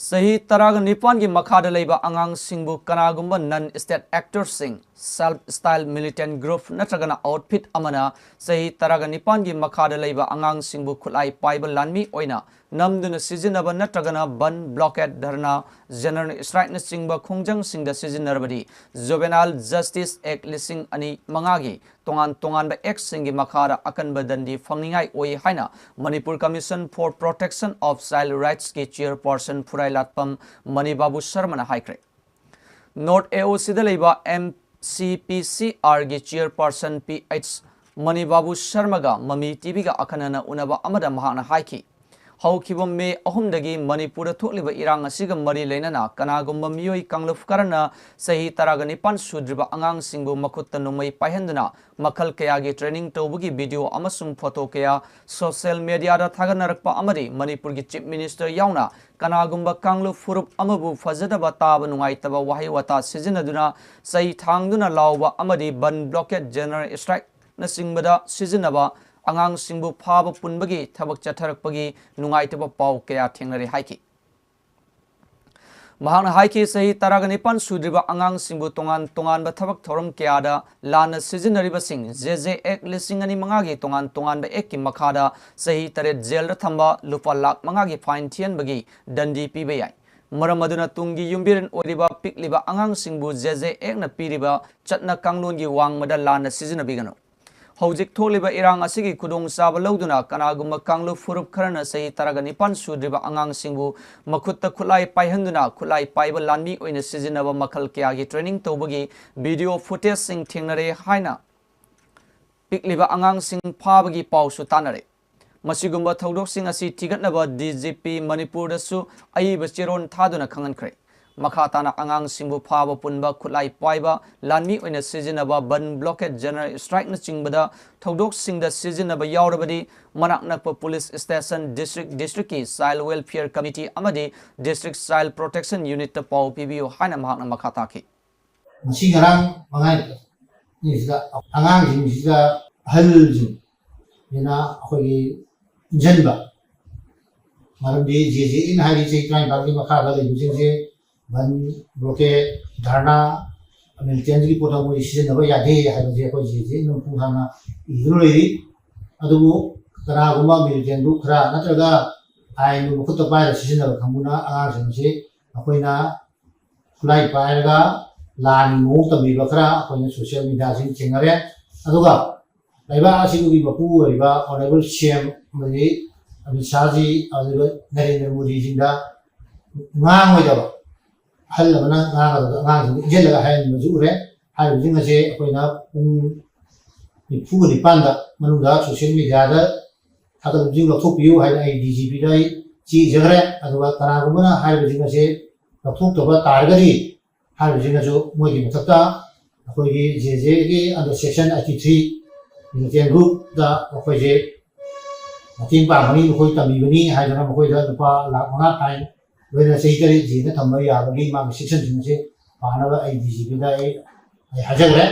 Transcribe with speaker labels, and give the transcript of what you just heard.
Speaker 1: Sahi Taraga Nipan ki Makha Leiba Angang Singbu Kanagumba non-state actors sing self-style militant group natragana outfit amana Sahi Taraga Nipan ki Makha Leiba Angang Singbu Kulai Paiba Lanmi Oina Namduna Shijinnarabadi natragana ban blockade dharna general strike na singba khongjang singda Shijinnarabadi Juvenile Justice Act lising ani mangagi tongan ba Act singi Makhara akanba dandi phangningai oi haina Manipur Commission for Protection of Child Rights ki chairperson Phurai Latpam Mani Babu Sharma na haikre North AOC da leiba MCPCR ki chairperson PH Mani Babu Sharma ga MAMI TV ga akanana unaba amada mahana haiki Haukiba me ahumdagi Manipur thokliba irang asiga mari leinana kanagumba miyoi kangluf karana sahi taraga nipan sudriba angang singbu makutta numai paihanduna makhal kaya gi training tawbugi video amasung photo kaya social media da thaganarakpa amari Manipur gi chief minister yauna kanagumba kangluf furup amabu fajadaba taba nungaitaba wahi wata sijinaduna sahi thangduna lawba amari ban blockade general strike na singbada sijinaba Angang Singbu Phaba Punbagi Thabak Chatharakpagi Nungaitaba Pau Kaya Thengnari Haiki Mahana Haiki Sahi Taraga Nipan Sudriba Angang Singbu Tongan ba Thabak Thoram Kayada Lanna Shijinnariba Sing JJ Act lisingani mangagi Tongan ba Ekki Makhada Sahi Taret Jail da Thamba Lupa Lak mangagi fine thian bagi dandi pibayai Maramaduna Tungi Yumbirin Oriba Pikliba Angang Singbu JJ Act na piriba Chatna Kanglungi Wang Mada Lanna Shijinnabigano Hojik tholiba irang asigi kudong saba lauduna kanagumba kanglu furup kharana sahi taraga nipan sudriba angang singbu makutta khulai paihanduna khulai paiba lanmi oina sijinaba makhal kyagi training tawbagi video footage sing thengnare haina pikliba angang sing phabagi pausu tanare masigumba thodok sing asi tigatnaba DGP Manipur dasu aiba chiron thaduna khangankhre Makhatana Angang Singbu Phaba Punba Khulai Paiba Lanmi oina sijinaba ban blockade general strike na chingbada thodok singda sijinaba yaurabadi manak nakpa police station district ki child welfare committee amadi district child protection unit ta pau PBO haina mahakna makhata ki
Speaker 2: singarang mangai ni sida angang jing sida hal jing ina khoi jenba marbi jeje in hari chei trai ba ki makha ba le jing je ban bloke dharna militant ki pota mo isijinaba yade ha je ko jeje no puhana idroi adubu kana guma militant du khra natraga ai no khutta pai ra sijinaba khambuna angang jing je akoina khulai pai ga lan mo tabi ba khra akoina social media jing chengare aduga Leiba asibugi bapu Leiba honorable CM mali Abisaji aduga Narendra Modi jinda ngang wajaba hal mana ngang jelaga hayan majure hal jinga je akoina fu ni panda manuda social media da hada jing lo thopiu hai ai DGP dai chi jagre aduga kana gumana hal jinga je thok to ba targari hal jinga jo mogi mathakta akoigi je gi under section 83 militant group da akoije mating pa mani khoi tami bani hai jana khoi da lupa lakh manga tai wena sei kari ji na thamma ya bagi ma section jing je pa na ba ai DGP dai hai hajagre